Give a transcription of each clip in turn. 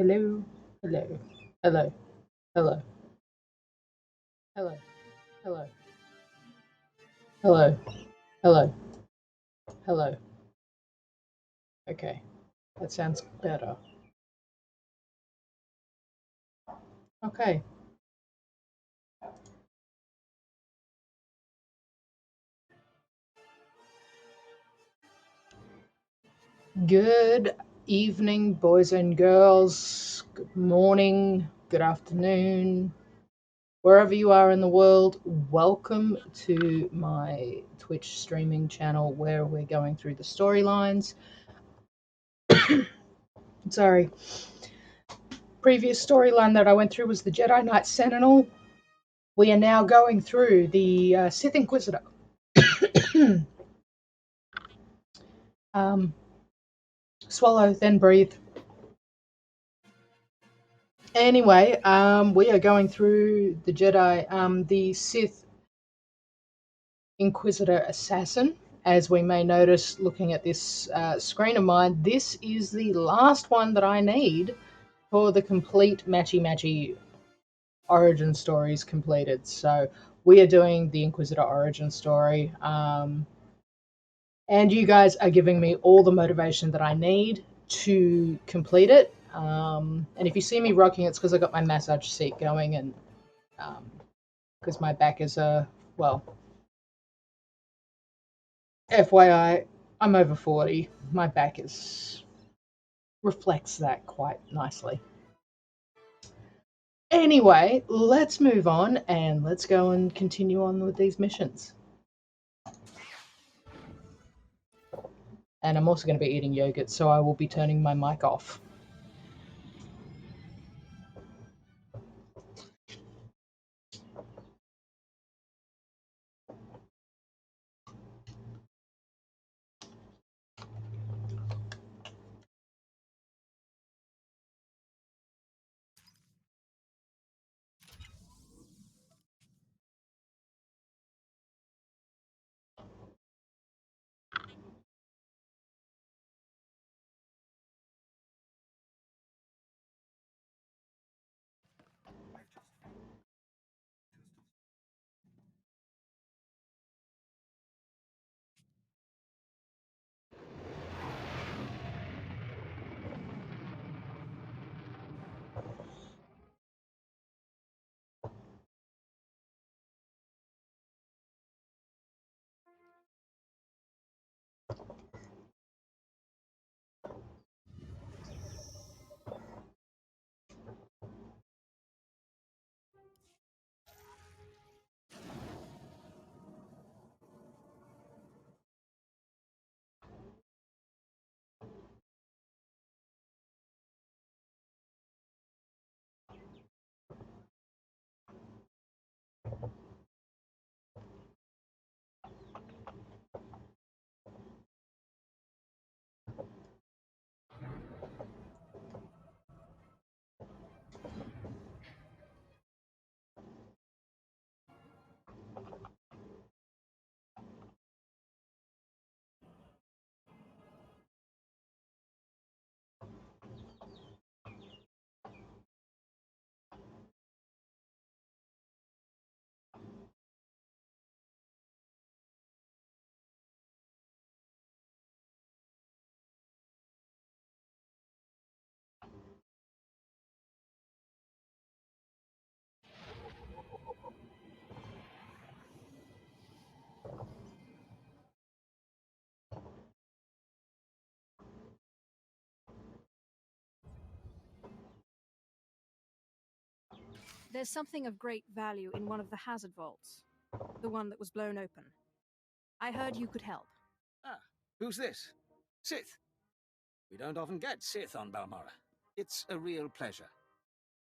Hello, hello, hello, hello, hello, hello, hello, hello, hello. Okay, that sounds better. Okay, good evening, boys and girls. Good morning, good afternoon, wherever you are in the world. Welcome to my Twitch streaming channel where we're going through the storylines. Sorry. Previous storyline that I went through was the Jedi Knight Sentinel. We are now going through the Sith Inquisitor. um, Swallow, then breathe. Anyway, we are going through the Jedi, the Sith Inquisitor Assassin. As we may notice looking at this screen of mine, this is the last one that I need for the complete matchy origin stories completed. So we are doing the Inquisitor origin story. And you guys are giving me all the motivation that I need to complete it. And if you see me rocking, it's because I got my massage seat going, and because my back is well, FYI, I'm over 40. My back is reflects that quite nicely. Anyway, let's move on and let's go and continue on with these missions. And I'm also going to be eating yogurt, so I will be turning my mic off. There's something of great value in one of the hazard vaults, the one that was blown open. I heard you could help. Ah, who's this? Sith. We don't often get Sith on Balmorra. It's a real pleasure.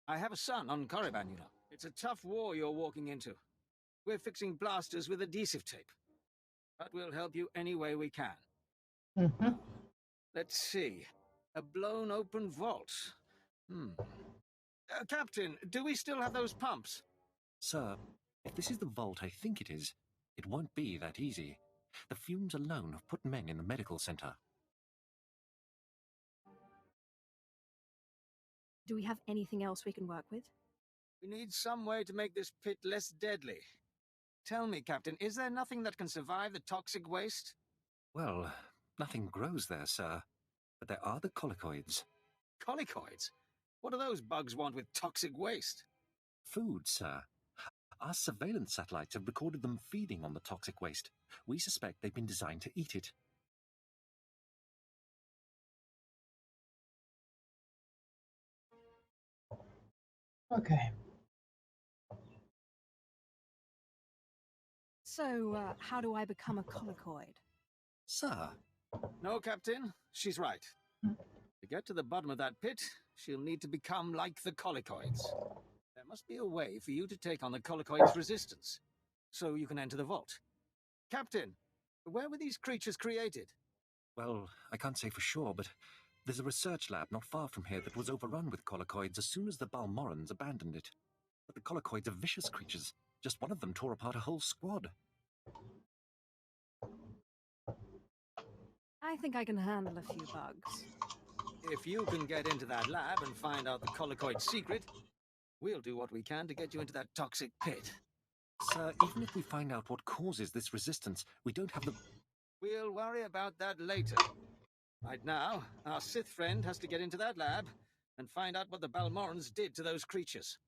I have a son on Korriban, you know. It's a tough war you're walking into. We're fixing blasters with adhesive tape. But we'll help you any way we can. Mm-hmm. Let's see. A blown open vault. Captain, do we still have those pumps? Sir, if this is the vault I think it is, it won't be that easy. The fumes alone have put men in the medical center. Do we have anything else we can work with? We need some way to make this pit less deadly. Tell me, Captain, is there nothing that can survive the toxic waste? Well, nothing grows there, sir. But there are the colicoids. Colicoids? What do those bugs want with toxic waste? Food, sir. Our surveillance satellites have recorded them feeding on the toxic waste. We suspect they've been designed to eat it. Okay. So, how do I become a colicoid? Sir? No, Captain, she's right. To get to the bottom of that pit, she'll need to become like the colicoids. There must be a way for you to take on the colicoids' resistance, so you can enter the vault. Captain, where were these creatures created? Well, I can't say for sure, but there's a research lab not far from here that was overrun with colicoids as soon as the Balmorans abandoned it. But the colicoids are vicious creatures. Just one of them tore apart a whole squad. I think I can handle a few bugs. If you can get into that lab and find out the colicoid secret, we'll do what we can to get you into that toxic pit. Sir, even if we find out what causes this resistance, we don't have the... We'll worry about that later. Right now, our Sith friend has to get into that lab and find out what the Balmorans did to those creatures.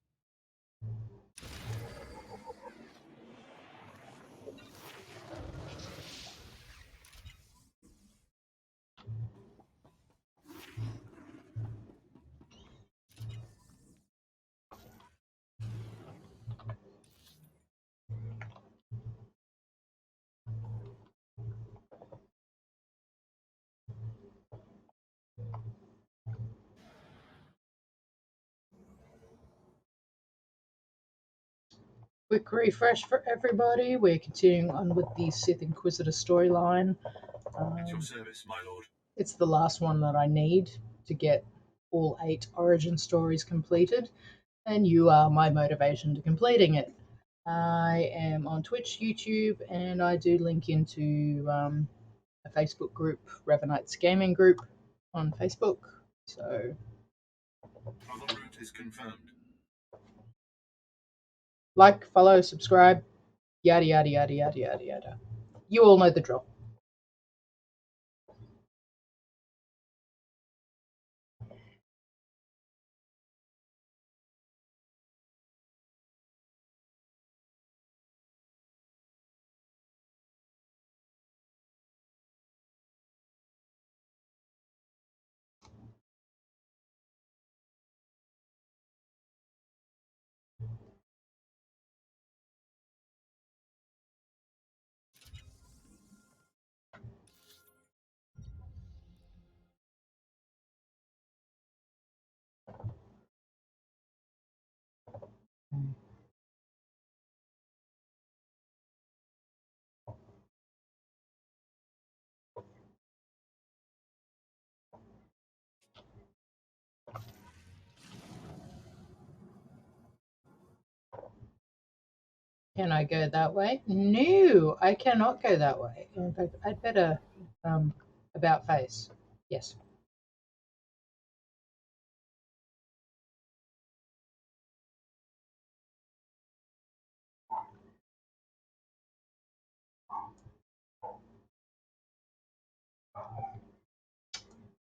Quick refresh for everybody. We're continuing on with the Sith Inquisitor storyline. At your service, my lord. It's the last one that I need to get all 8 origin stories completed, and you are my motivation to completing it. I am on Twitch, YouTube, and I do link into a Facebook group, Revenites Gaming Group, on Facebook. So, Travel route is confirmed. like, follow, subscribe, yada yada yada yada yada yada. You all know the drill. Can I go that way? No, I cannot go that way. In fact, I'd better about face. Yes.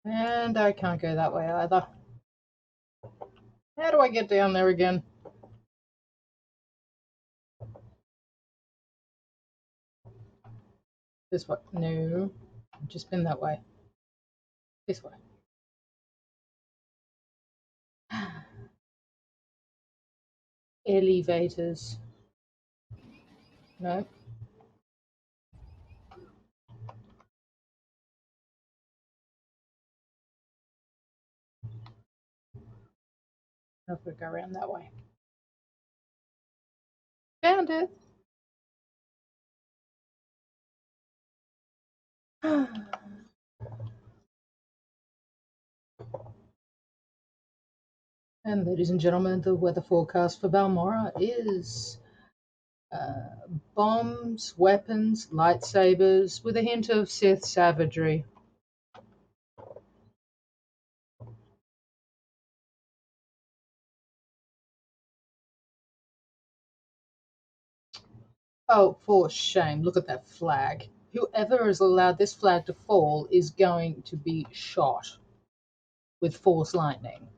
And I can't go that way either. How do I get down there again? This way. No. I've just been that way. This way. Elevators. No. I've got to go around that way. Found it. And ladies and gentlemen, the weather forecast for Balmora is bombs, weapons, lightsabers, with a hint of Sith savagery. Oh, for shame. Look at that flag. Whoever has allowed this flag to fall is going to be shot with force lightning.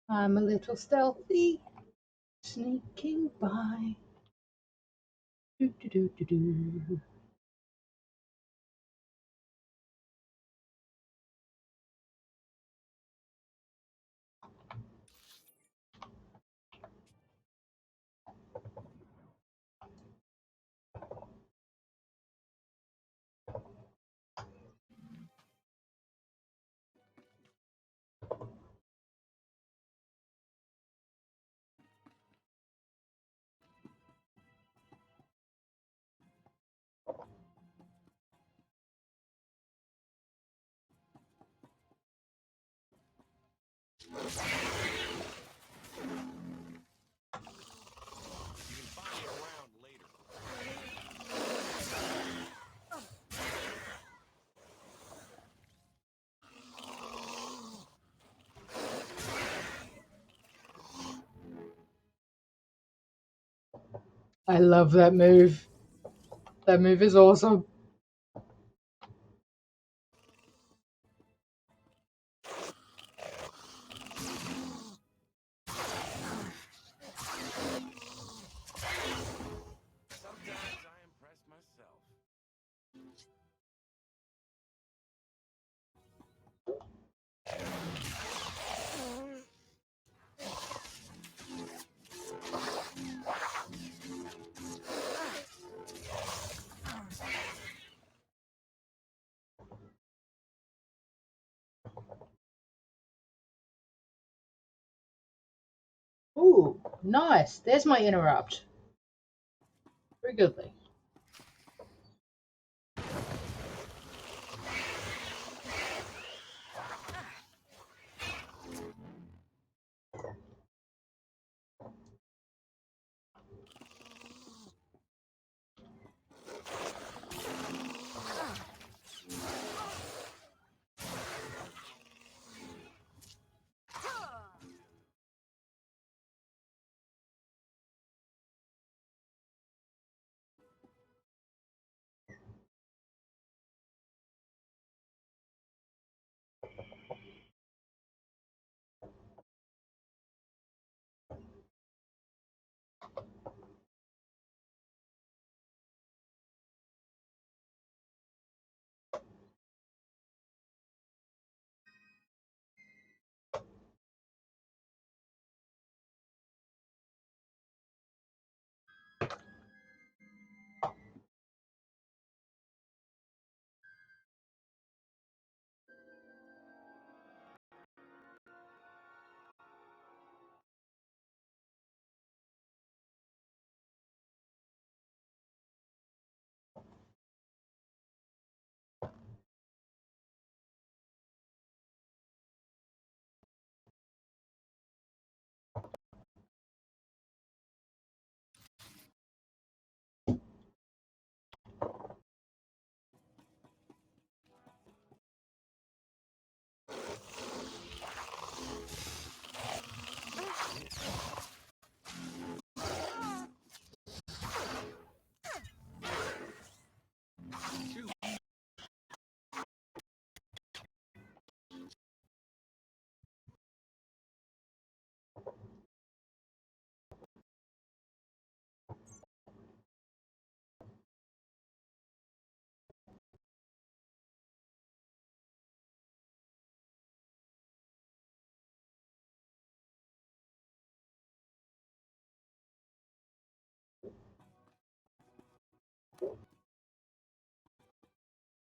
I'm a little stealthy, sneaking by. Do, do, do, do, do. I love that move. That move is awesome. Sometimes I impress myself. Ooh, nice. There's my interrupt. Very goodly.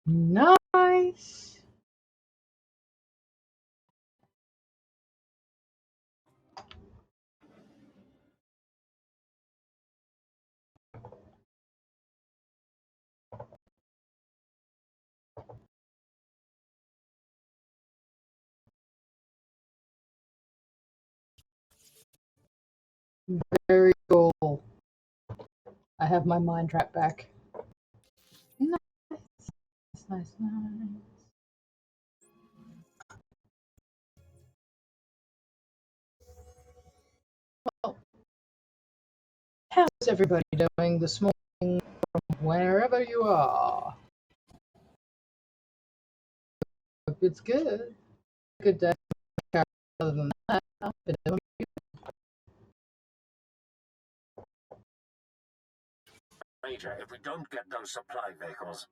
Nice. Very cool. I have my mind trap back. Nice, nice, nice. Well, how's everybody doing this morning from wherever you are? Hope it's good. Good day. Other than that, I've been doing Major, if we don't get those supply vehicles.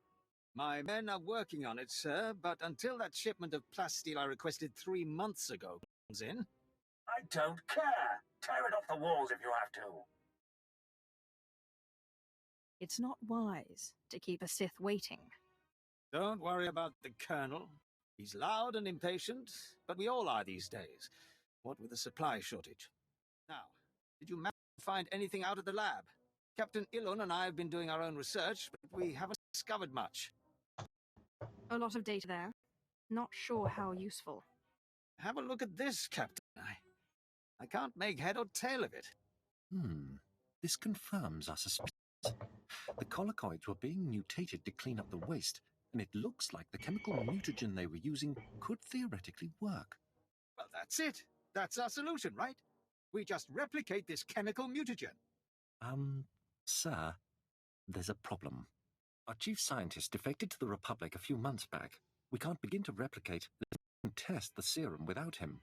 My men are working on it, sir, but until that shipment of plasteel I requested 3 months ago comes in... I don't care. Tear it off the walls if you have to. It's not wise to keep a Sith waiting. Don't worry about the Colonel. He's loud and impatient, but we all are these days, what with the supply shortage. Now, did you manage to find anything out of the lab? Captain Ilun and I have been doing our own research, but we haven't discovered much. A lot of data there. Not sure how useful. Have a look at this, Captain. I can't make head or tail of it. This confirms our suspicions. The collocoids were being mutated to clean up the waste, and it looks like the chemical mutagen they were using could theoretically work. Well, that's it. That's our solution, right? We just replicate this chemical mutagen. Sir, there's a problem. Our chief scientist defected to the Republic a few months back. We can't begin to replicate and test the serum without him.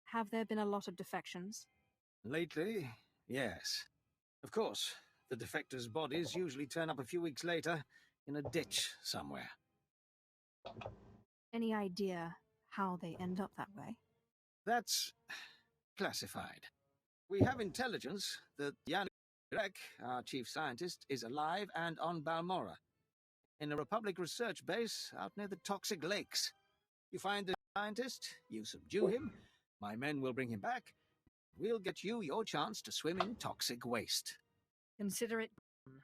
Have there been a lot of defections? Lately, yes. Of course, the defectors' bodies usually turn up a few weeks later in a ditch somewhere. Any idea how they end up that way? That's classified. We have intelligence that Jan Grek, our chief scientist, is alive and on Balmora, in a Republic research base out near the toxic lakes. You find the scientist, you subdue him, my men will bring him back, we'll get you your chance to swim in toxic waste. Consider it done.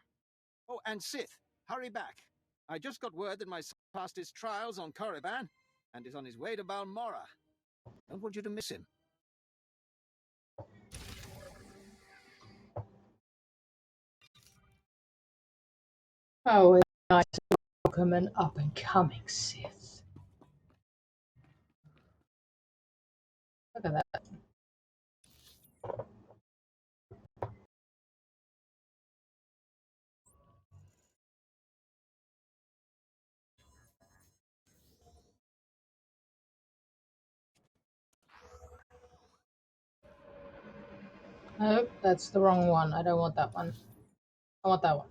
Oh, and Sith, hurry back. I just got word that my son passed his trials on Korriban and is on his way to Balmora. Don't want you to miss him. Oh, it's nice to welcome an up-and-coming Sith. Look at that. Nope, that's the wrong one. I don't want that one. I want that one.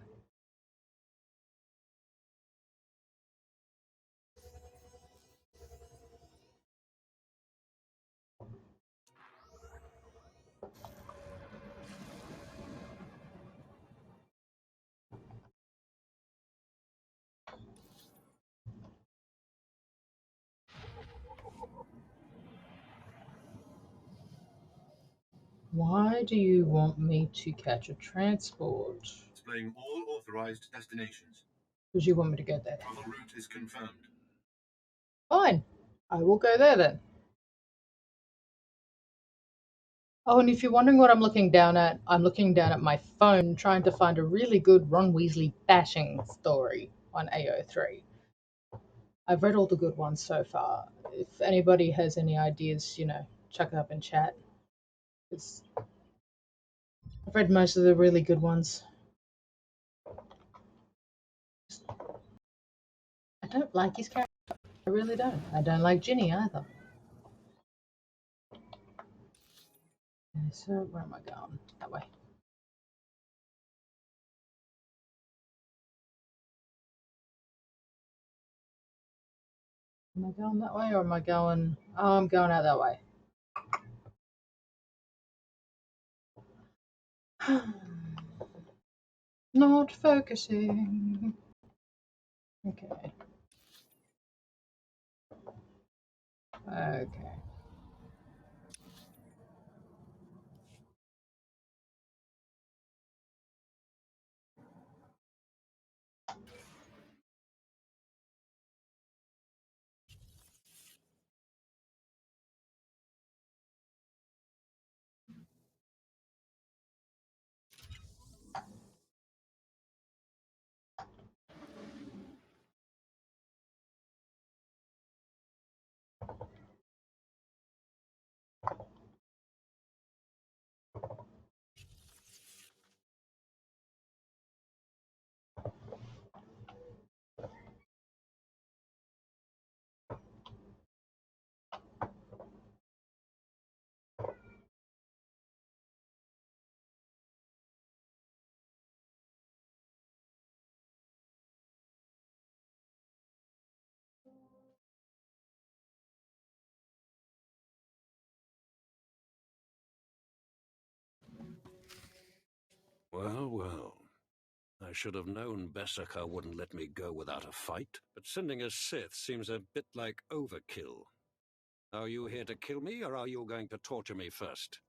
Why do you want me to catch a transport? Displaying all authorized destinations. Because you want me to go there. Travel route is confirmed. Fine. I will go there then. Oh, and if you're wondering what I'm looking down at, I'm looking down at my phone trying to find a really good Ron Weasley bashing story on AO3. I've read all the good ones so far. If anybody has any ideas, chuck it up in chat. 'Cause I've read most of the really good ones. I don't like his character. I really don't. I don't like Ginny either. Okay, so where am I going? That way. Am I going that way or am I going... Oh, I'm going out that way. Not focusing. Okay. Okay. Well, well. I should have known Bessaker wouldn't let me go without a fight, but sending a Sith seems a bit like overkill. Are you here to kill me, or are you going to torture me first?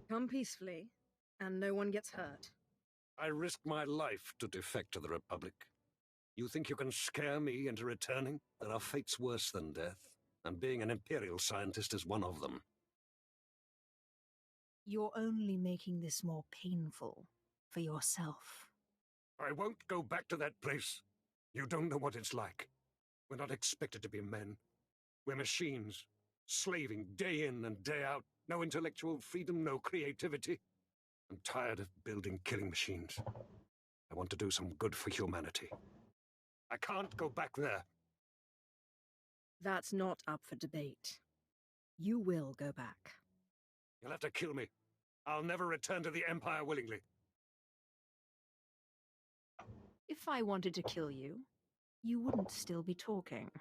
Come peacefully, and no one gets hurt. I risked my life to defect to the Republic. You think you can scare me into returning? There are fates worse than death, and being an Imperial scientist is one of them. You're only making this more painful for yourself. I won't go back to that place. You don't know what it's like. We're not expected to be men. We're machines, slaving day in and day out. No intellectual freedom, no creativity. I'm tired of building killing machines. I want to do some good for humanity. I can't go back there. That's not up for debate. You will go back. You'll have to kill me. I'll never return to the Empire willingly. If I wanted to kill you, you wouldn't still be talking.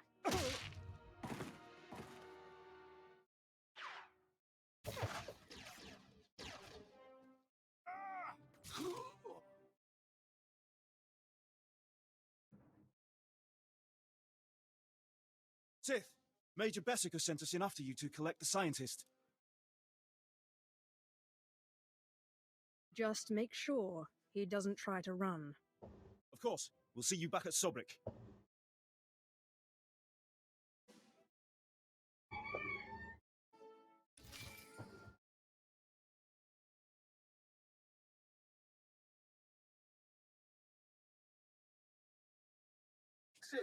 Sith, Major Bessica sent us in after you to collect the scientist. Just make sure he doesn't try to run. Of course, we'll see you back at Sobrick. Sith,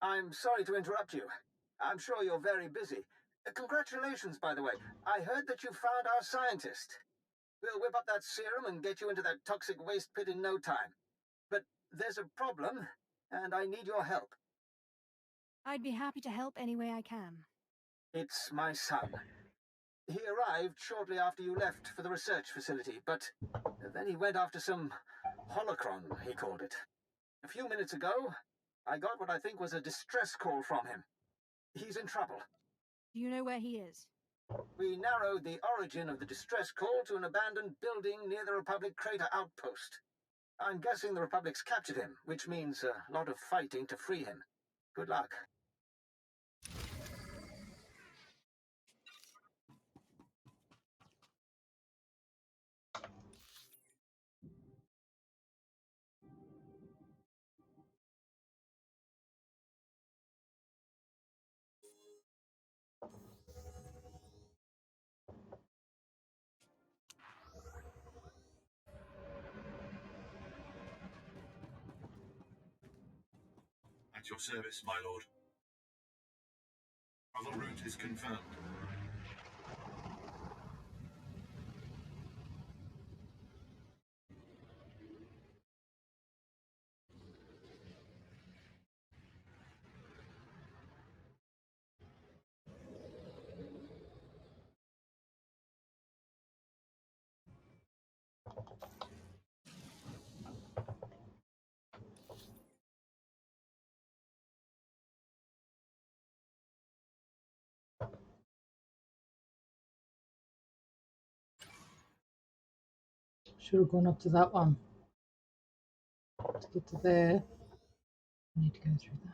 I'm sorry to interrupt you. I'm sure you're very busy. Congratulations, by the way. I heard that you found our scientist. We'll whip up that serum and get you into that toxic waste pit in no time. But there's a problem, and I need your help. I'd be happy to help any way I can. It's my son. He arrived shortly after you left for the research facility, but then he went after some holocron, he called it. A few minutes ago, I got what I think was a distress call from him. He's in trouble. Do you know where he is? We narrowed the origin of the distress call to an abandoned building near the Republic crater outpost. I'm guessing the Republic's captured him, which means a lot of fighting to free him. Good luck. At your service, my lord. Travel route is confirmed. Should have gone up to that one. To get to there, I need to go through that.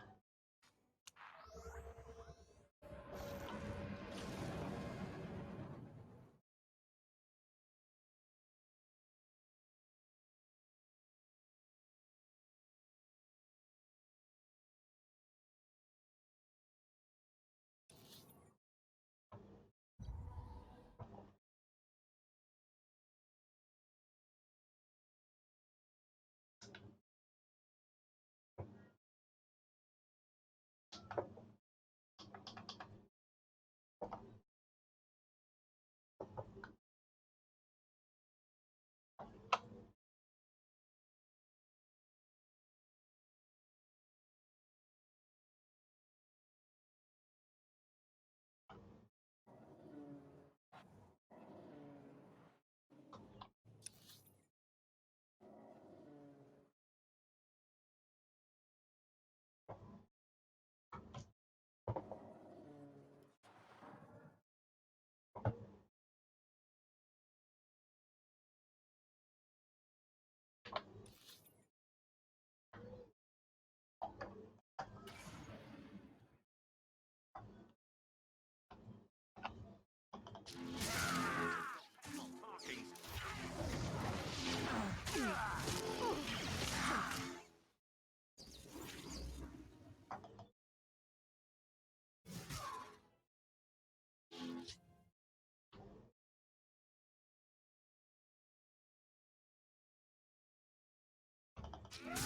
Sometimes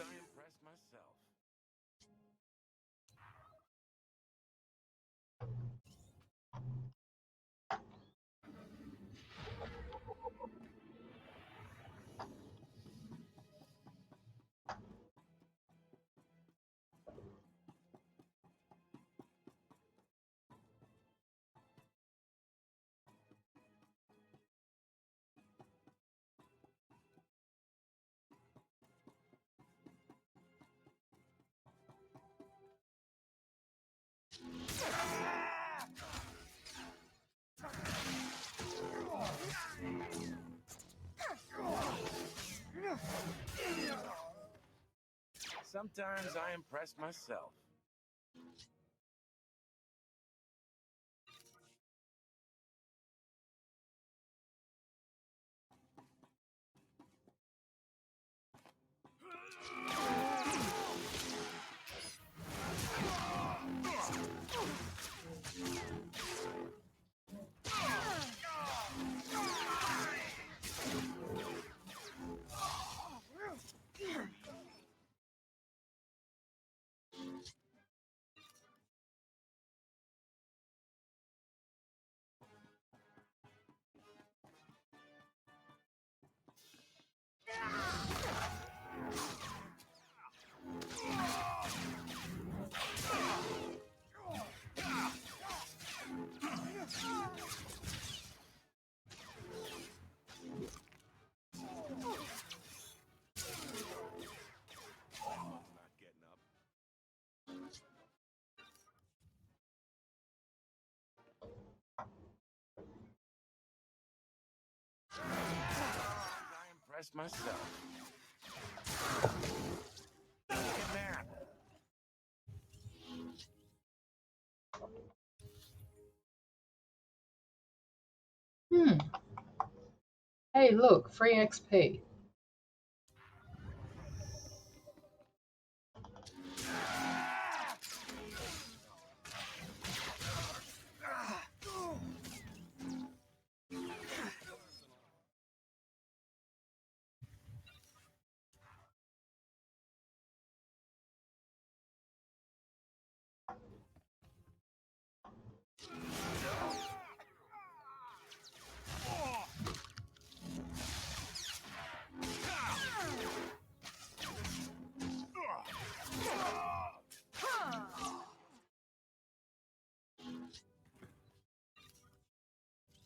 I impress myself. Sometimes I impress myself. Not getting up. Sometimes I impress myself. Look at that. Hmm. Hey, look, free XP.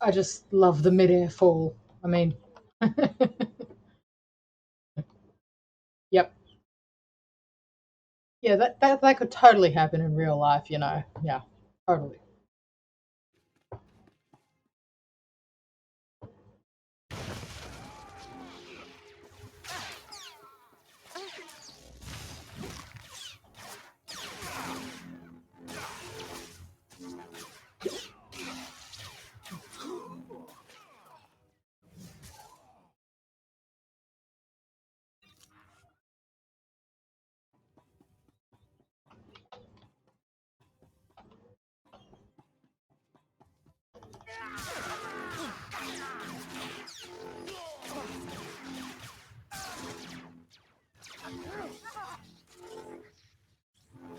I just love the mid-air fall. I mean, yep. Yeah, that could totally happen in real life, you know. Yeah, totally.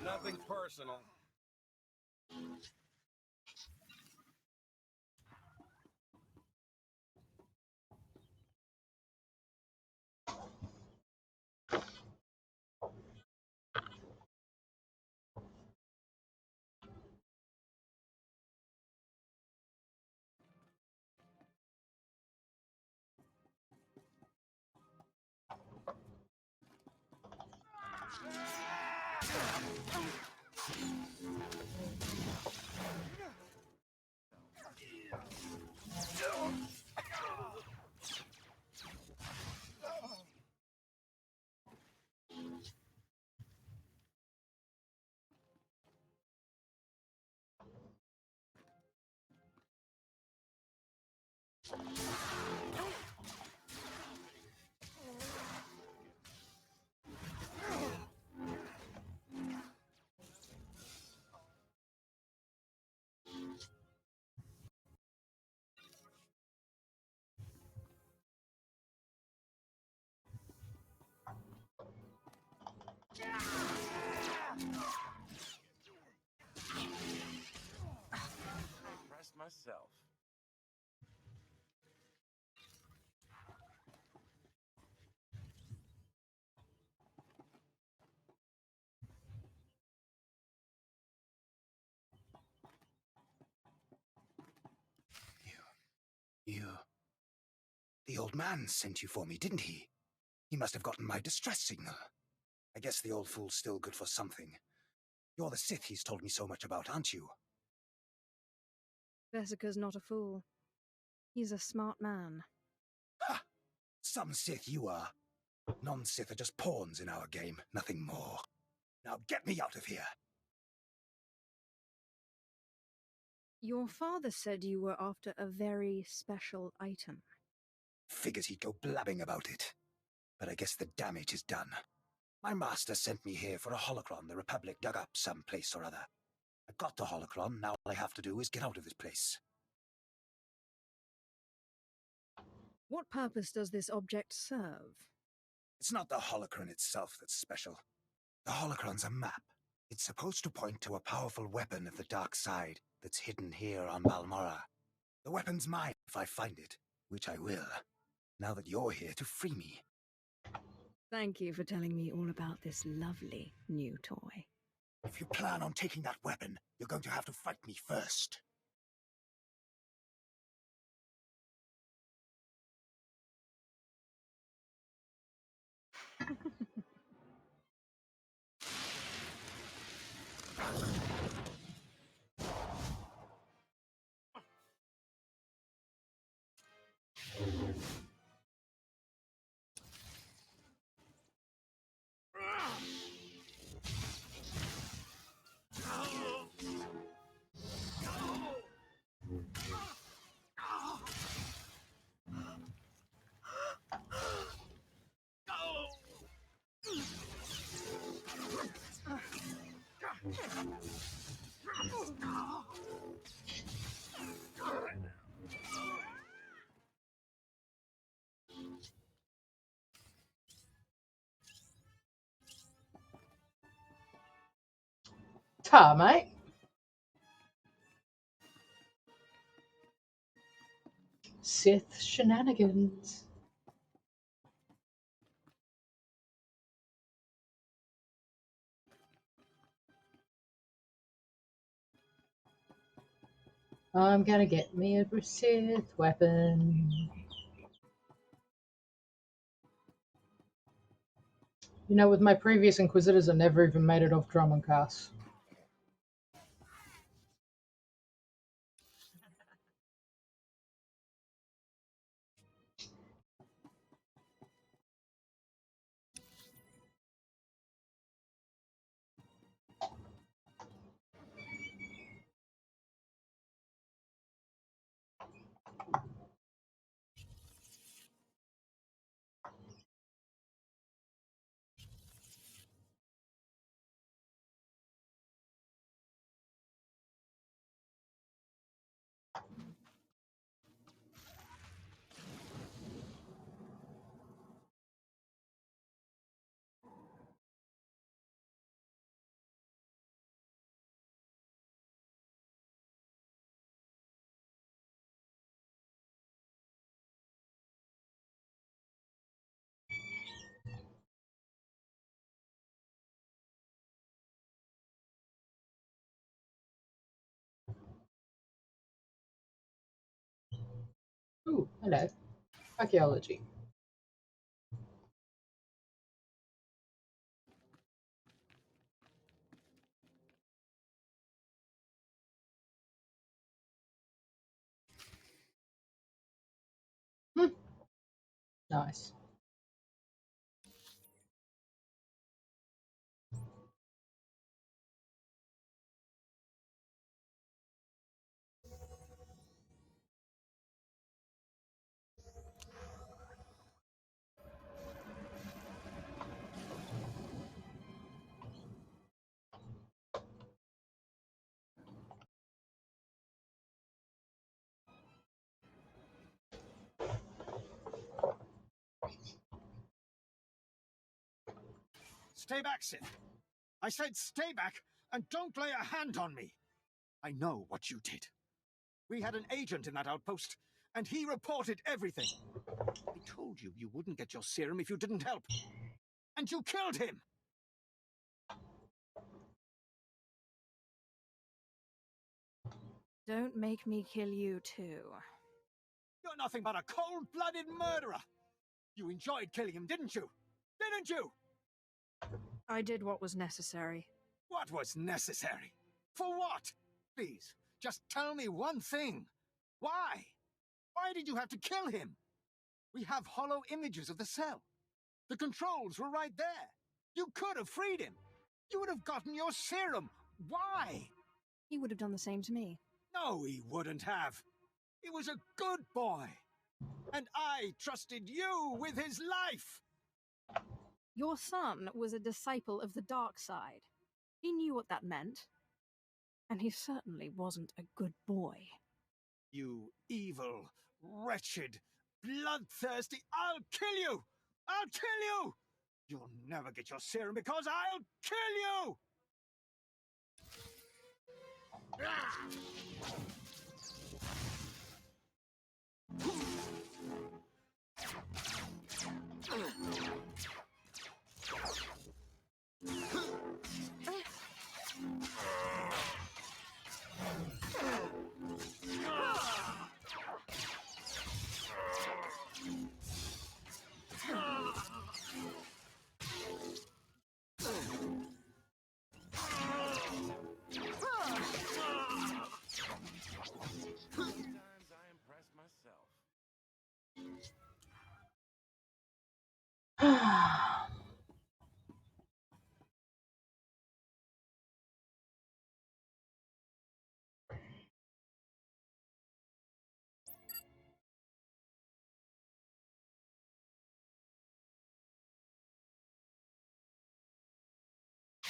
Nothing personal. Impressed myself. You... The old man sent you for me, didn't he? He must have gotten my distress signal. I guess the old fool's still good for something. You're the Sith he's told me so much about, aren't you? Vesica's not a fool. He's a smart man. Ha! Some Sith you are. Non-Sith are just pawns in our game, nothing more. Now get me out of here! Your father said you were after a very special item. Figures he'd go blabbing about it. But I guess the damage is done. My master sent me here for a holocron the Republic dug up someplace or other. I got the holocron, now all I have to do is get out of this place. What purpose does this object serve? It's not the holocron itself that's special. The holocron's a map. It's supposed to point to a powerful weapon of the dark side that's hidden here on Balmorra. The weapon's mine if I find it, which I will, now that you're here to free me. Thank you for telling me all about this lovely new toy. If you plan on taking that weapon, you're going to have to fight me first. Ta, mate. Sith shenanigans. I'm gonna get me a Sith weapon. You know, with my previous Inquisitors, I never even made it off Drummond Cass. Ooh, hello. Archaeology. Hmm, nice. Stay back, Sith. I said stay back and don't lay a hand on me. I know what you did. We had an agent in that outpost, and he reported everything. I told you you wouldn't get your serum if you didn't help. And you killed him! Don't make me kill you too. You're nothing but a cold-blooded murderer! You enjoyed killing him, didn't you? Didn't you? I did what was necessary. What was necessary? For what? Please, just tell me one thing. Why? Why did you have to kill him? We have hollow images of the cell. The controls were right there. You could have freed him. You would have gotten your serum. Why? He would have done the same to me. No, he wouldn't have. He was a good boy. And I trusted you with his life. Your son was a disciple of the dark side. He knew what that meant. And he certainly wasn't a good boy. You evil, wretched, bloodthirsty... I'll kill you! I'll kill you! You'll never get your serum because I'll kill you! Sometimes I impress myself.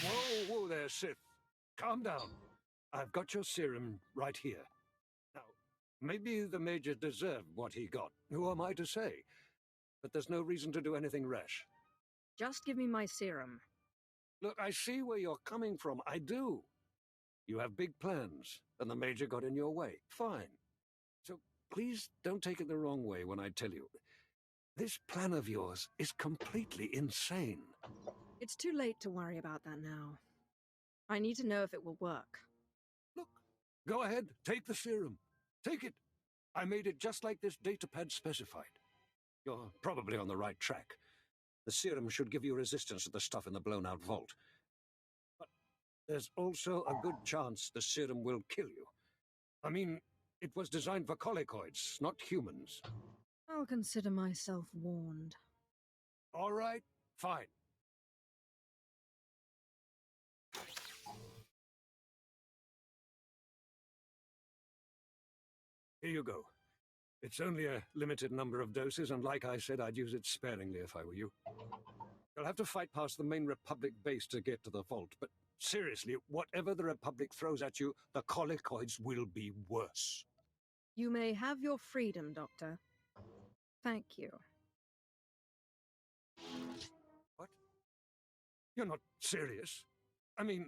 Whoa, whoa there, Sith. Calm down. I've got your serum right here. Now, maybe the Major deserved what he got. Who am I to say? But there's no reason to do anything rash. Just give me my serum. Look, I see where you're coming from. I do. You have big plans, and the Major got in your way. Fine. So please don't take it the wrong way when I tell you. This plan of yours is completely insane. It's too late to worry about that now. I need to know if it will work. Look, go ahead, take the serum. Take it. I made it just like this datapad specified. You're probably on the right track. The serum should give you resistance to the stuff in the blown-out vault. But there's also a good chance the serum will kill you. I mean, it was designed for colicoids, not humans. I'll consider myself warned. All right, fine. Here you go. It's only a limited number of doses, and like I said, I'd use it sparingly if I were you. You'll have to fight past the main Republic base to get to the vault, but seriously, whatever the Republic throws at you, the colicoids will be worse. You may have your freedom, Doctor. Thank you. What? You're not serious? I mean,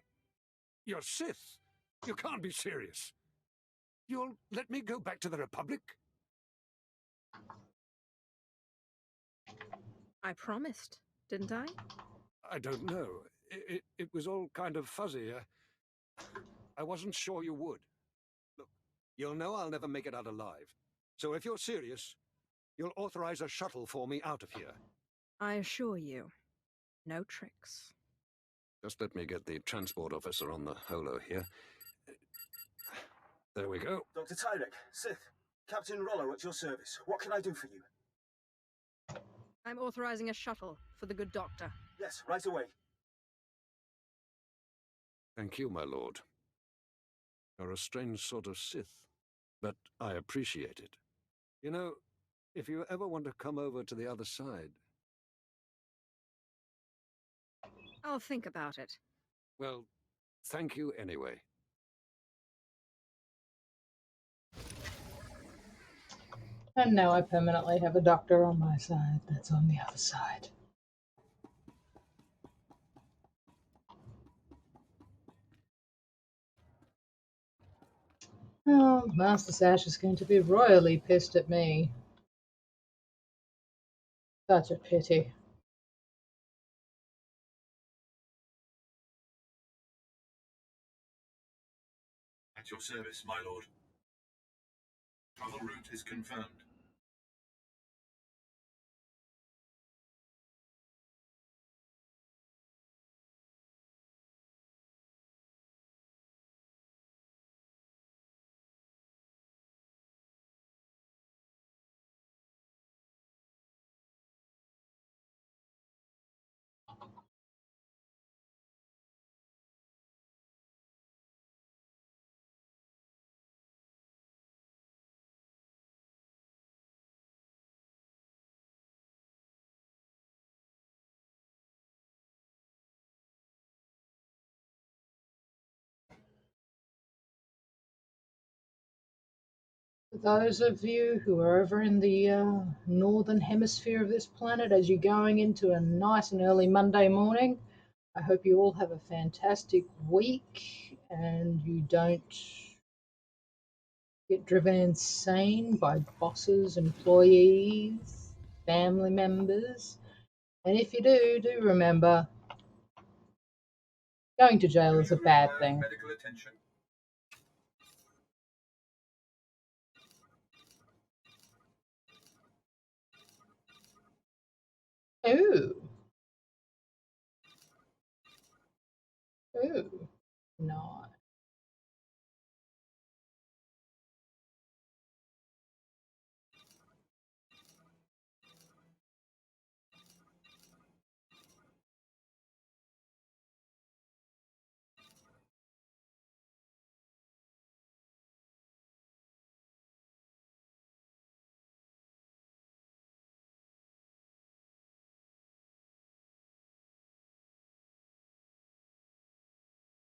you're Sith. You can't be serious. You'll let me go back to the Republic? I promised, didn't I? I don't know. It was all kind of fuzzy. I wasn't sure you would. Look, you'll know I'll never make it out alive. So if you're serious, you'll authorize a shuttle for me out of here. I assure you, no tricks. Just let me get the transport officer on the holo here. There we go. Dr. Tyrek, Sith, Captain Rollo at your service. What can I do for you? I'm authorizing a shuttle for the good doctor. Yes, right away. Thank you, my lord. You're a strange sort of Sith, but I appreciate it. You know, if you ever want to come over to the other side... I'll think about it. Well, thank you anyway. And now I permanently have a doctor on my side that's on the other side. Oh, Master Sash is going to be royally pissed at me. Such a pity. At your service, my lord. Travel route is confirmed. For those of you who are over in the northern hemisphere of this planet, as you're going into a nice and early Monday morning, I hope you all have a fantastic week and you don't get driven insane by bosses, employees, family members. And if you do, do remember going to jail is a bad thing. Medical attention. Ooh, ooh, no.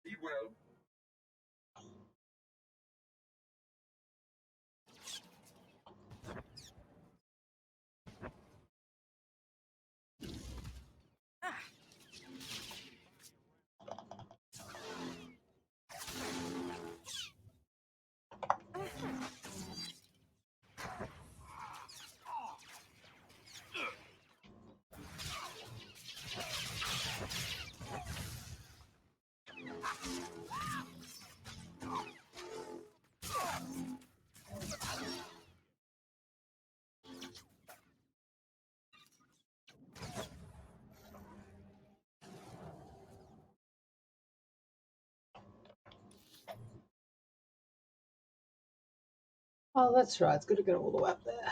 Be well. Oh, that's right. It's got to get all the way up there.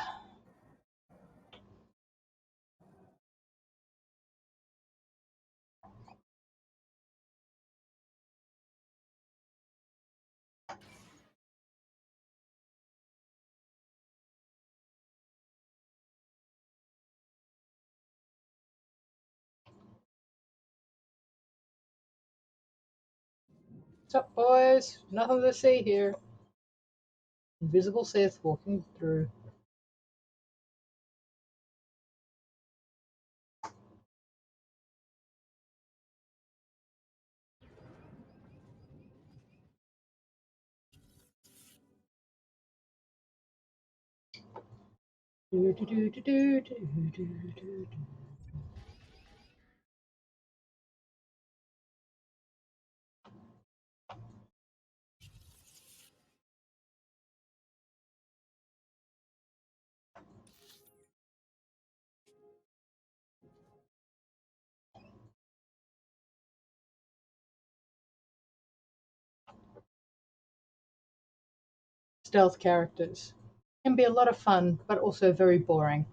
What's up, boys? Nothing to see here. Invisible Sith walking through. Do, do, do, do, do, do, do, do. Stealth characters can be a lot of fun, but also very boring.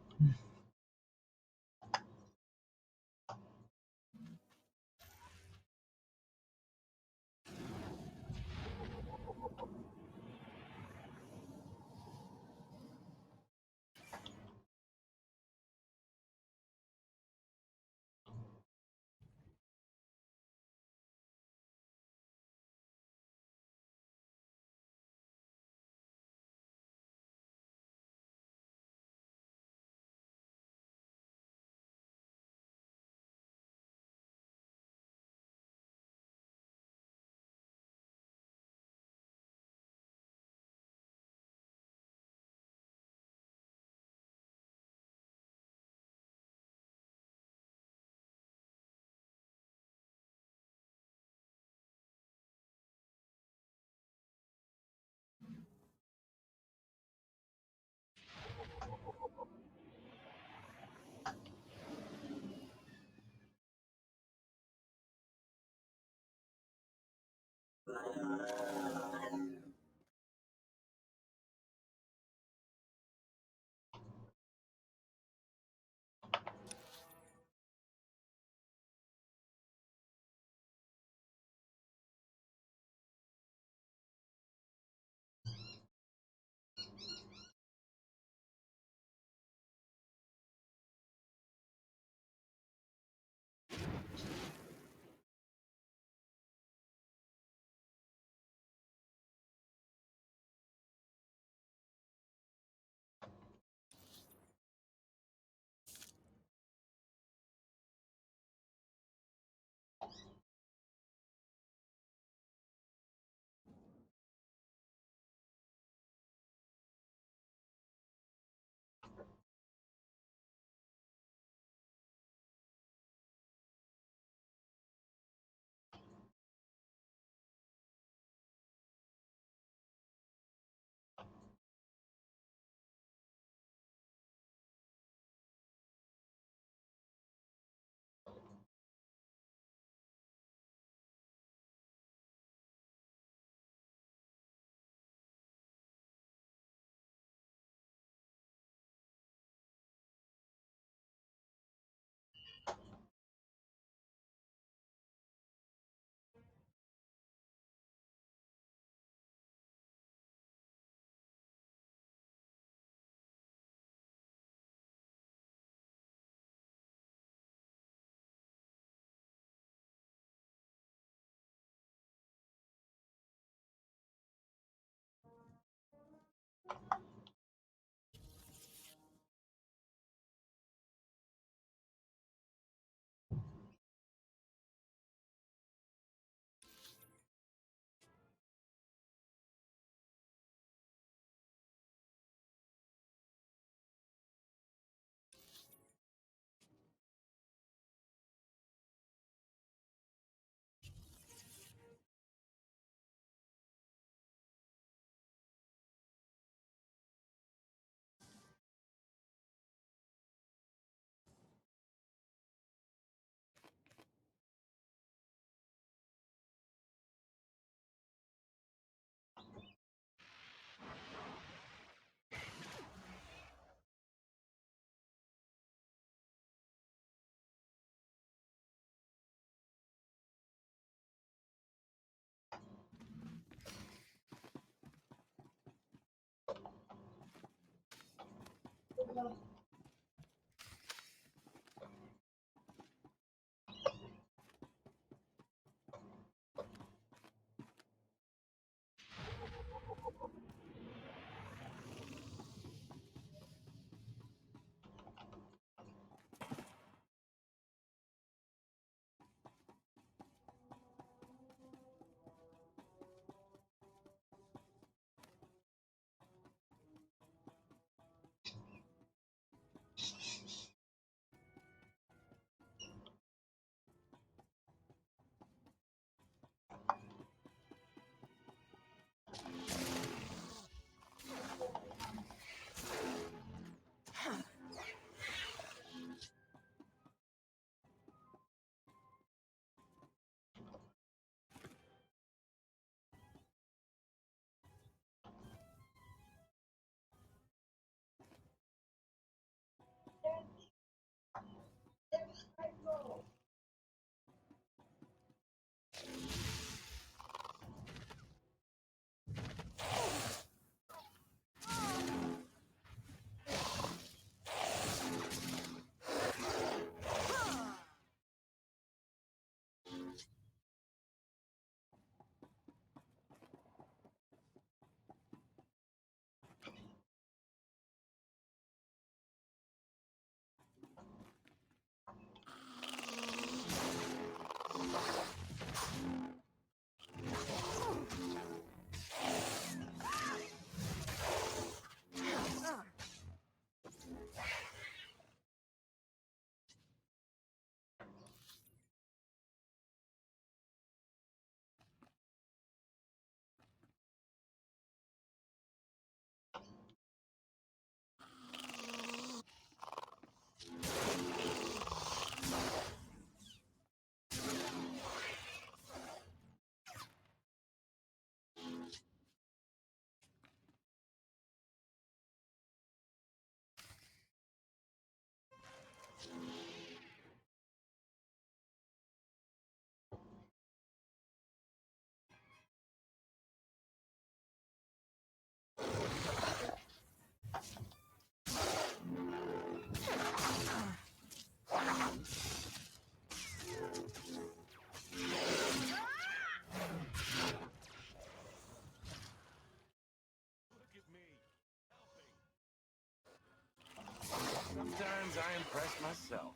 impress myself.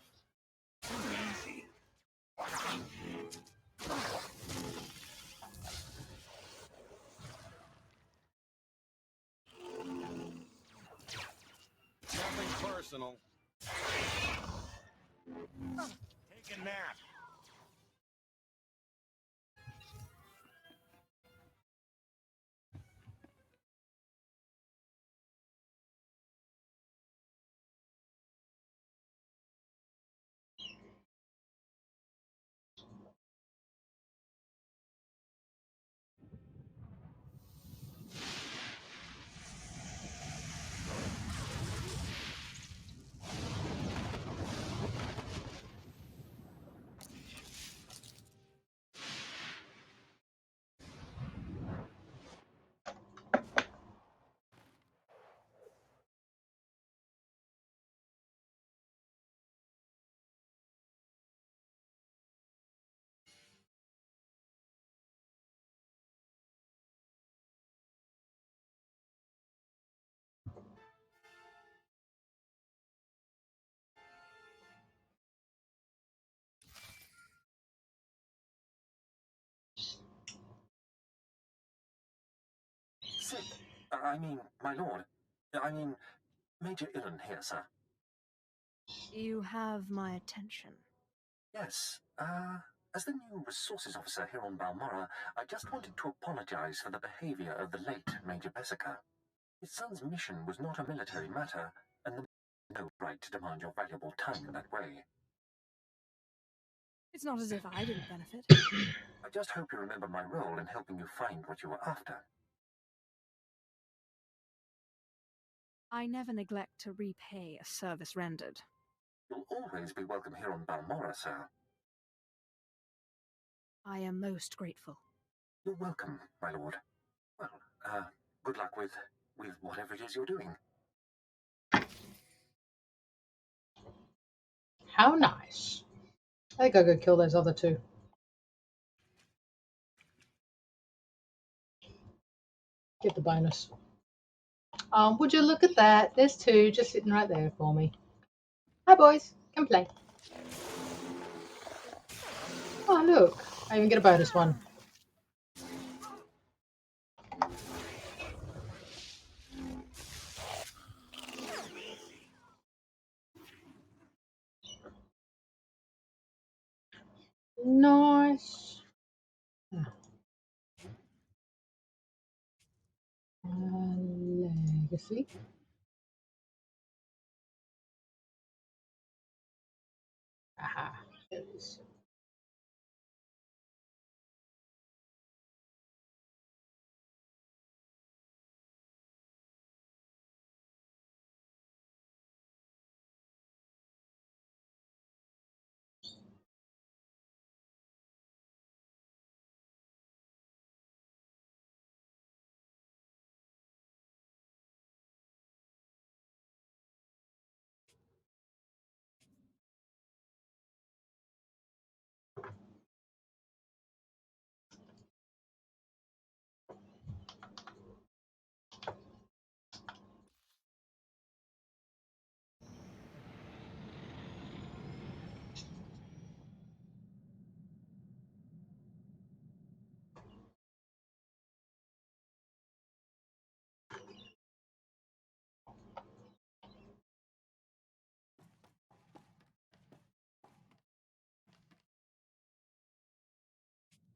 Easy. Nothing personal. Take a nap. Sith, I mean, my lord. I mean, Major Illen here, sir. You have my attention. Yes, as the new resources officer here on Balmora, I just wanted to apologize for the behavior of the late Major Bessica. His son's mission was not a military matter, and the no right to demand your valuable time in that way. It's not as if I didn't benefit. I just hope you remember my role in helping you find what you were after. I never neglect to repay a service rendered. You'll always be welcome here on Balmora, sir. I am most grateful. You're welcome, my lord. Well, good luck with whatever it is you're doing. How nice. I think I'll go kill those other two. Get the bonus. Would you look at that? There's two just sitting right there for me. Hi, boys. Come play. Oh, look. I even get a bonus one. Nice. Legacy. Aha. There it is.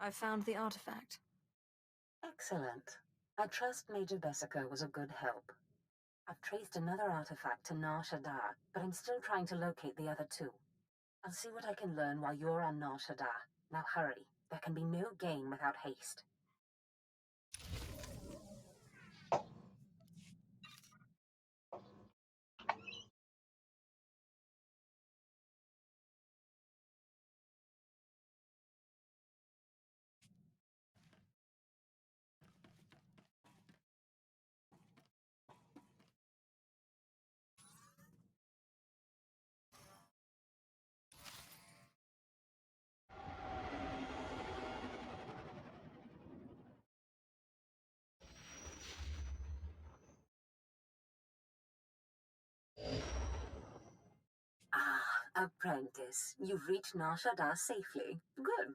I found the artifact. Excellent. I trust Major Bessica was a good help. I've traced another artifact to Nar Shaddaa, but I'm still trying to locate the other two. I'll see what I can learn while you're on Nar Shaddaa. Now hurry. There can be no gain without haste. Apprentice, you've reached Nar Shaddaa safely. Good.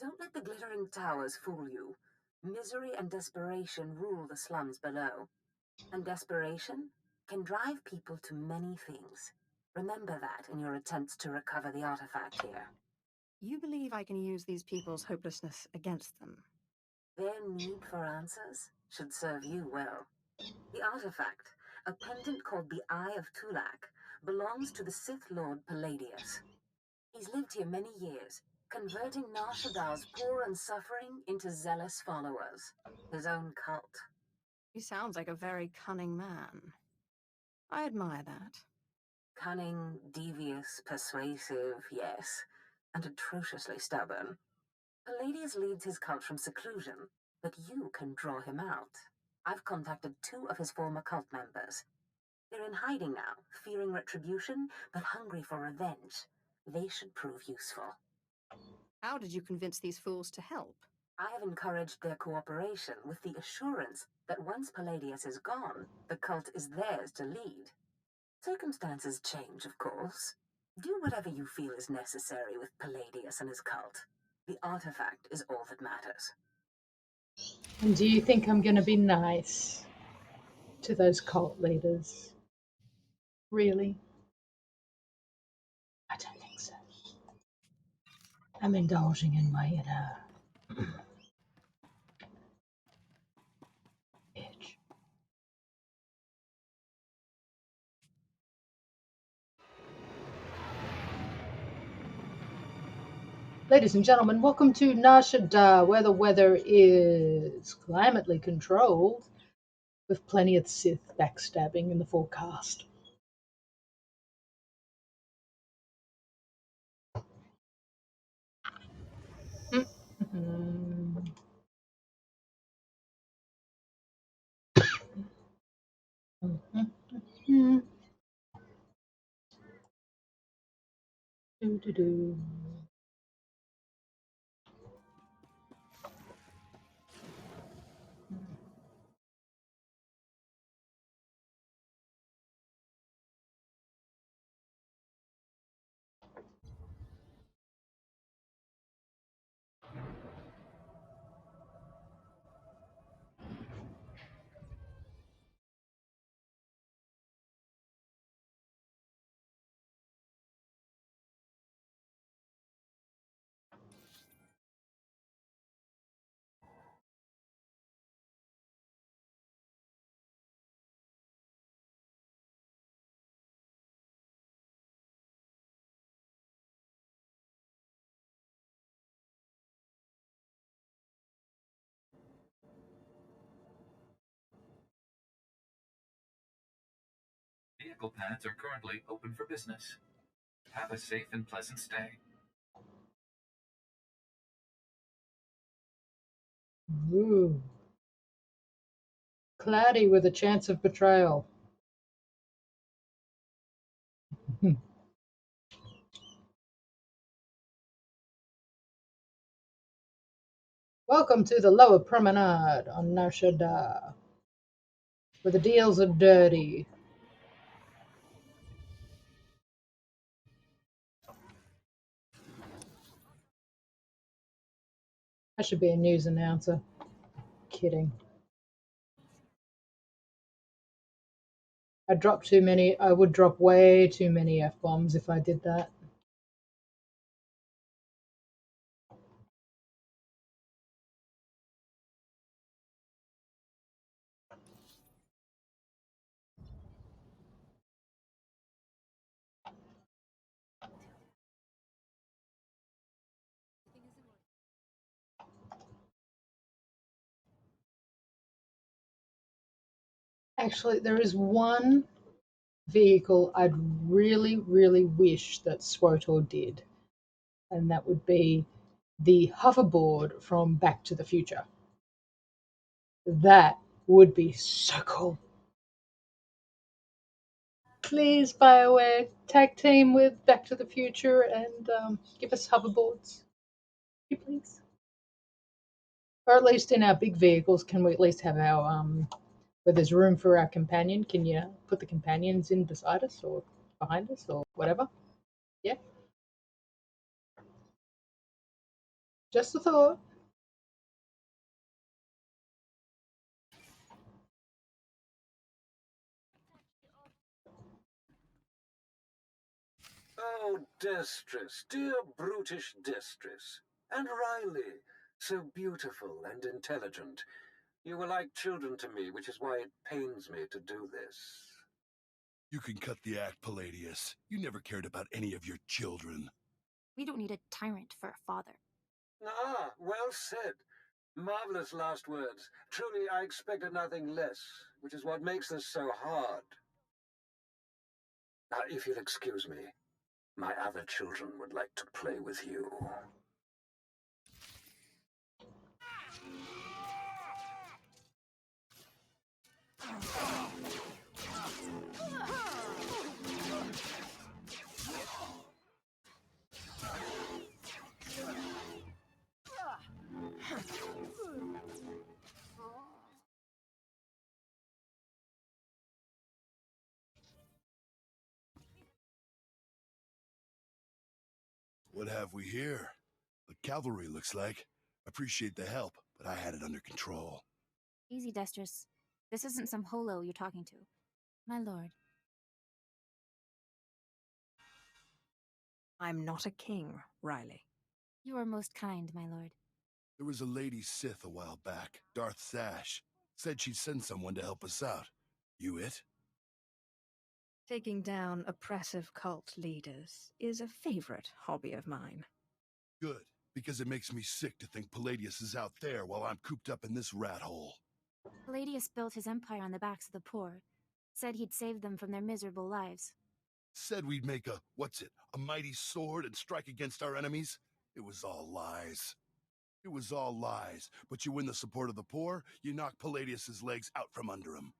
Don't let the glittering towers fool you. Misery and desperation rule the slums below. And desperation can drive people to many things. Remember that in your attempts to recover the artifact here. You believe I can use these people's hopelessness against them? Their need for answers should serve you well. The artifact, a pendant called the Eye of Tulak, belongs to the Sith Lord Palladius. He's lived here many years, converting Nar Shaddaa's poor and suffering into zealous followers. His own cult. He sounds like a very cunning man. I admire that. Cunning, devious, persuasive, yes, and atrociously stubborn. Palladius leads his cult from seclusion, but you can draw him out. I've contacted 2 of his former cult members. They're in hiding now, fearing retribution, but hungry for revenge. They should prove useful. How did you convince these fools to help? I have encouraged their cooperation with the assurance that once Palladius is gone, the cult is theirs to lead. Circumstances change, of course. Do whatever you feel is necessary with Palladius and his cult. The artifact is all that matters. And do you think I'm going to be nice to those cult leaders? Really? I don't think so. I'm indulging in my inner itch. Ladies and gentlemen, welcome to Nar Shaddaa, where the weather is climately controlled, with plenty of Sith backstabbing in the forecast. Mm-hmm. Mm-hmm. Do-do-do. Vehicle pads are currently open for business. Have a safe and pleasant stay. Ooh. Cloudy with a chance of betrayal. Welcome to the Lower Promenade on Nar Shaddaa, where the deals are dirty. I should be a news announcer. Kidding. I would drop way too many F-bombs if I did that. Actually, there is one vehicle I'd really, really wish that SWTOR did, and that would be the hoverboard from Back to the Future. That would be so cool. Please, BioWare, tag team with Back to the Future and give us hoverboards. Please. Or at least in our big vehicles, can we at least have our, where there's room for our companion, can you put the companions in beside us or behind us or whatever? Yeah, just a thought. Oh, Destress, dear brutish Destress. And Riley, so beautiful and intelligent. You were like children to me, which is why it pains me to do this. You can cut the act, Palladius. You never cared about any of your children. We don't need a tyrant for a father. Ah, well said. Marvelous last words. Truly, I expected nothing less, which is what makes this so hard. Now, if you'll excuse me, my other children would like to play with you. What have we here? The cavalry, looks like. Appreciate the help, but I had it under control. Easy, Destress. This isn't some holo you're talking to. My lord. I'm not a king, Riley. You are most kind, my lord. There was a lady Sith a while back, Darth Sash. Said she'd send someone to help us out. You it? Taking down oppressive cult leaders is a favorite hobby of mine. Good, because it makes me sick to think Palladius is out there while I'm cooped up in this rat hole. Palladius built his empire on the backs of the poor. Said he'd save them from their miserable lives. Said we'd make a mighty sword and strike against our enemies? It was all lies. It was all lies, but you win the support of the poor, you knock Palladius's legs out from under him.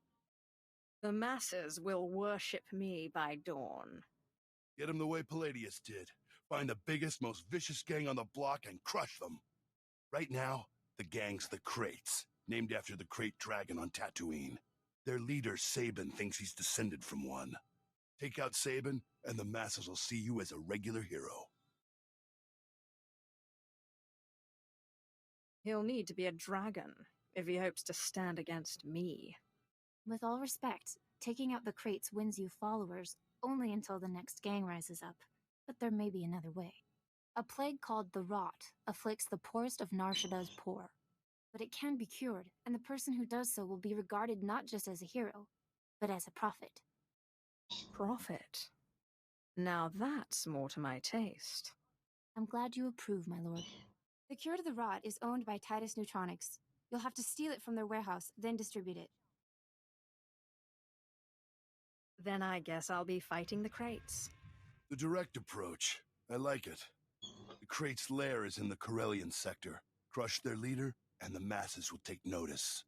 The masses will worship me by dawn. Get him the way Palladius did. Find the biggest, most vicious gang on the block and crush them. Right now, the gang's the Kraits, named after the Krayt dragon on Tatooine. Their leader, Sabin, thinks he's descended from one. Take out Sabin, and the masses will see you as a regular hero. He'll need to be a dragon if he hopes to stand against me. With all respect, taking out the Kraits wins you followers only until the next gang rises up. But there may be another way. A plague called the Rot afflicts the poorest of Nar Shaddaa's poor. But it can be cured, and the person who does so will be regarded not just as a hero, but as a prophet. Prophet? Now that's more to my taste. I'm glad you approve, my lord. The cure to the Rot is owned by Titus Neutronics. You'll have to steal it from their warehouse, then distribute it. Then I guess I'll be fighting the Kraits. The direct approach. I like it. The Krait's lair is in the Corellian sector. Crush their leader, and the masses will take notice.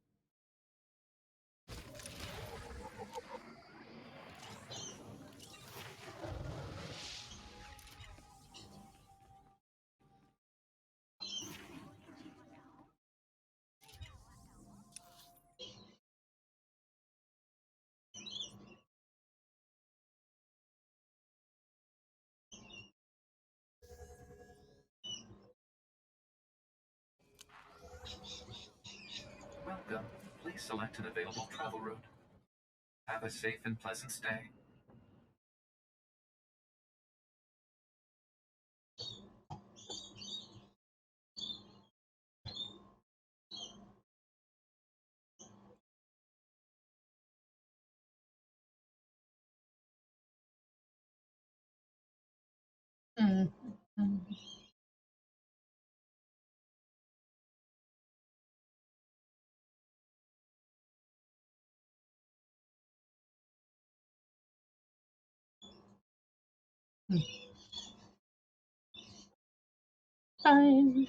Welcome. Please select an available travel route. Have a safe and pleasant stay. Mm. Mm. Mm. Fine.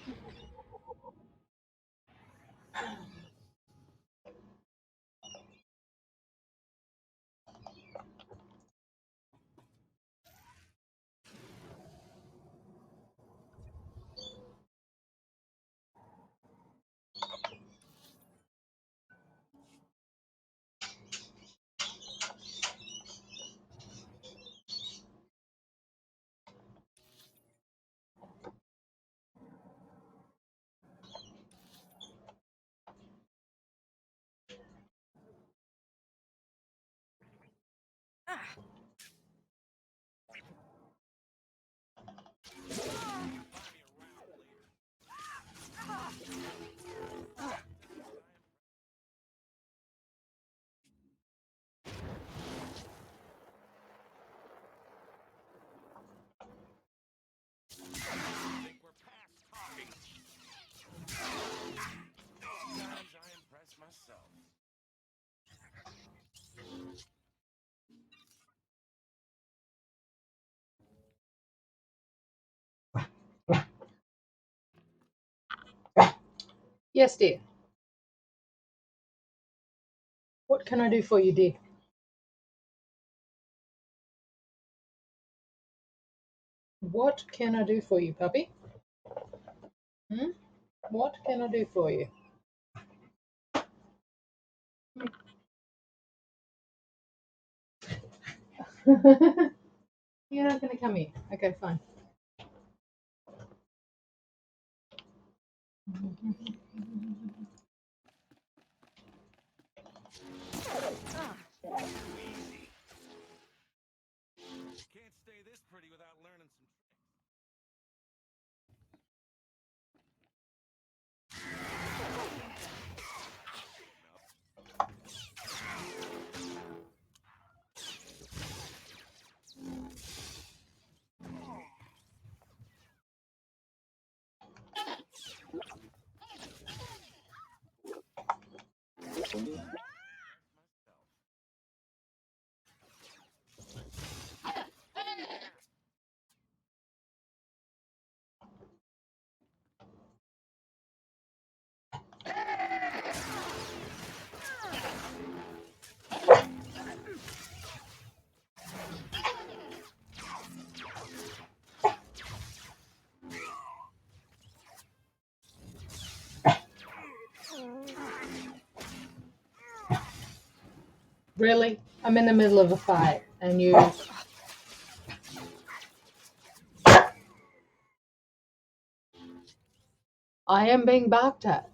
Think we're past talking. Sometimes I impress myself. Yes, dear. What can I do for you, dear? What can I do for you, puppy? Hmm? What can I do for you? You're not going to come here. Okay, fine. Easy. Can't stay this pretty without learning some tricks. Really? I'm in the middle of a fight, and you... I am being barked at.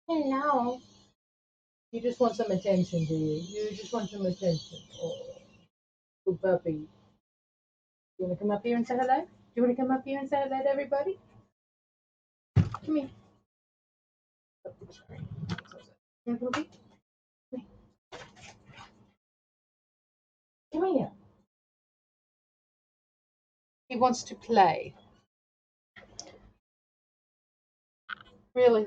Hello. You just want some attention, do you? You just want some attention. Oh, good puppy. You want to come up here and say hello? Do you want to come up here and say hello to everybody? Come here. Oh, sorry. You want to come up here? Come here. He wants to play. Really?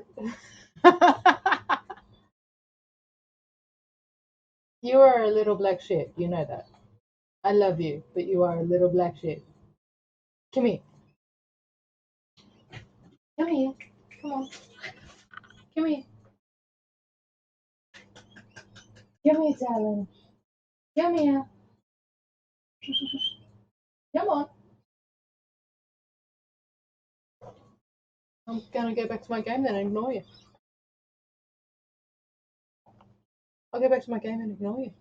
You are a little black sheep. You know that. I love you, but you are a little black sheep. Come here. Come here. Come on. Come here. Come here, darling. Come here. Come on. I'm gonna go back to my game then and ignore you. I'll go back to my game and ignore you.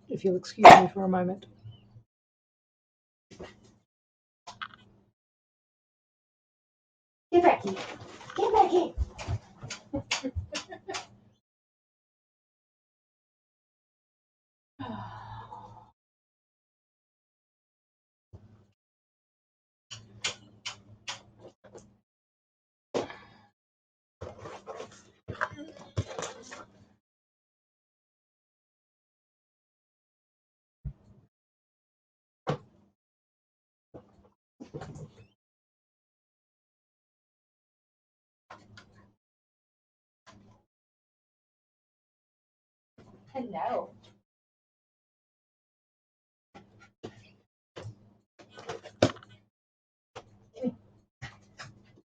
If you'll excuse me for a moment. Get back here. Get back here. Hello.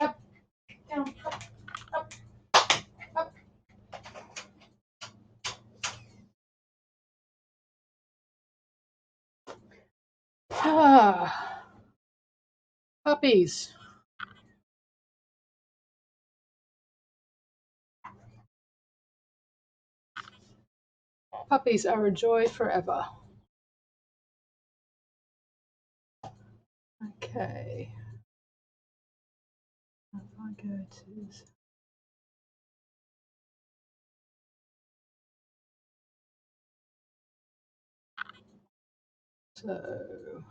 Up, down, up, up. Ah, puppies. Puppies are a joy forever. Okay. Okay. If I go to... So...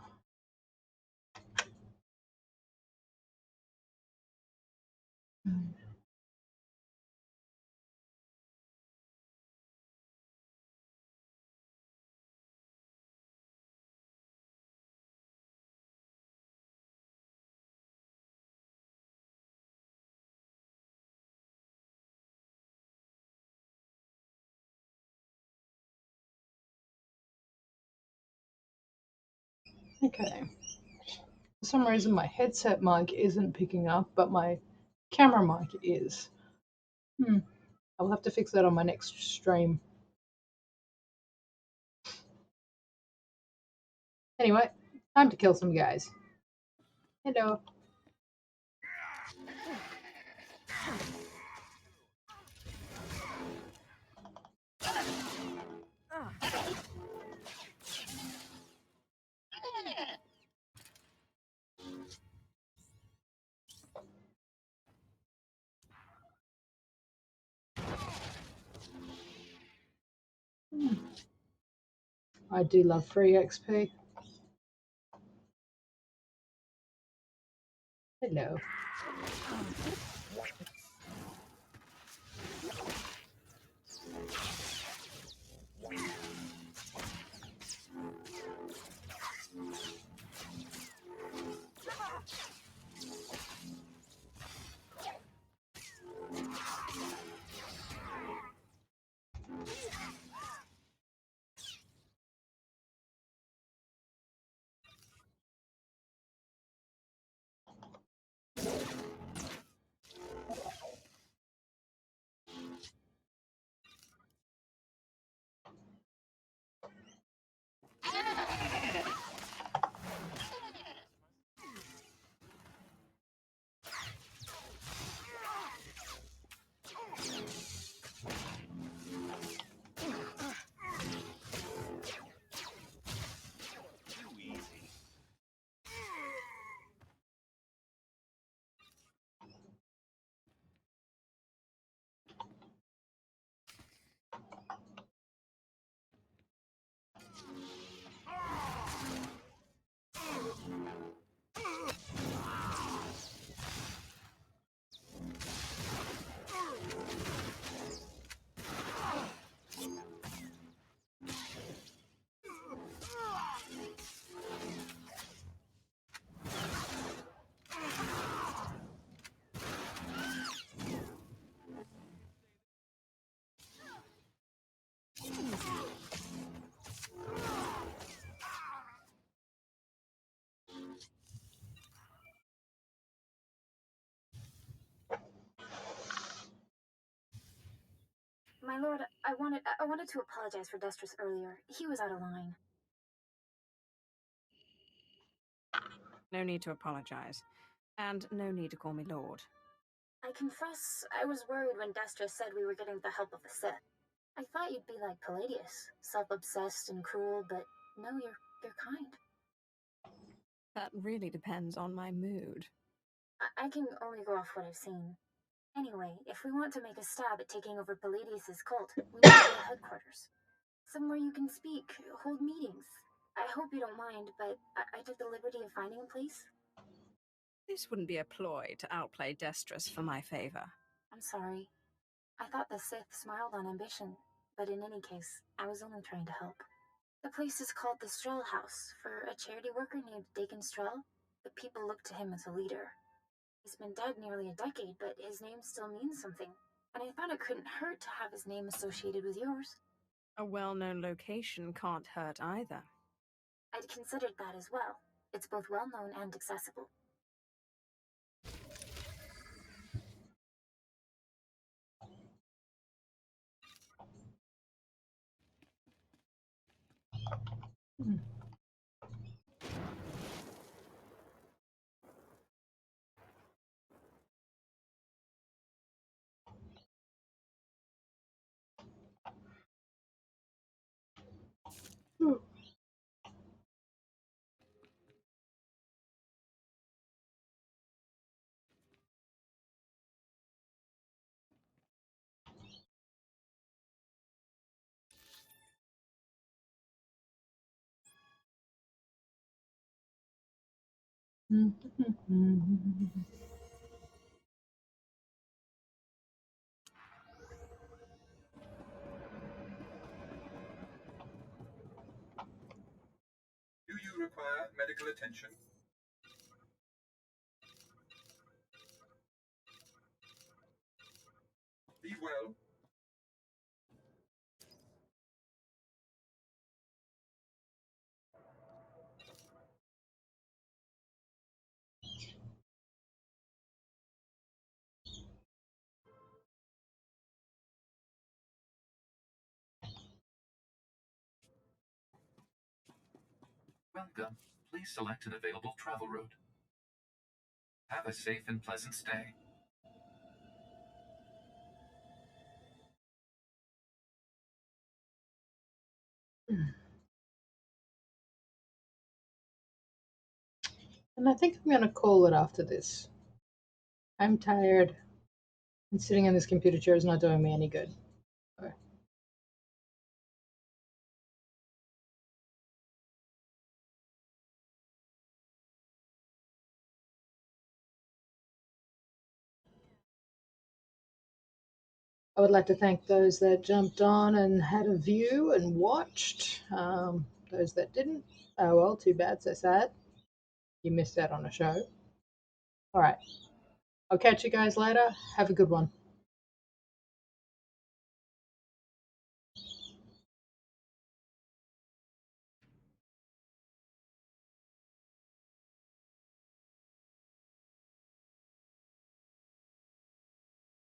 Okay. For some reason my headset mic isn't picking up, but my camera mic is. I'll have to fix that on my next stream. Anyway, time to kill some guys. Hello. I do love free XP. Hello. My lord, I wanted to apologize for Destris earlier. He was out of line. No need to apologize. And no need to call me Lord. I confess, I was worried when Destris said we were getting the help of the Sith. I thought you'd be like Palladius, self-obsessed and cruel, but no, you're kind. That really depends on my mood. I can only go off what I've seen. Anyway, if we want to make a stab at taking over Palladius' cult, we need to go to headquarters. Somewhere you can speak, hold meetings. I hope you don't mind, but I took the liberty of finding a place. This wouldn't be a ploy to outplay Destris for my favor. I'm sorry. I thought the Sith smiled on ambition, but in any case, I was only trying to help. The place is called the Strel House, for a charity worker named Dakin Strel. The people look to him as a leader. He's been dead nearly a decade, but his name still means something. And I thought it couldn't hurt to have his name associated with yours. A well-known location can't hurt either. I'd considered that as well. It's both well-known and accessible. Do you require medical attention? Be well. Welcome. Please select an available travel route. Have a safe and pleasant stay. And I think I'm going to call it after this. I'm tired, and sitting in this computer chair is not doing me any good. Okay. I would like to thank those that jumped on and had a view and watched. Those that didn't, oh well, too bad, so sad. You missed out on a show. All right. I'll catch you guys later. Have a good one.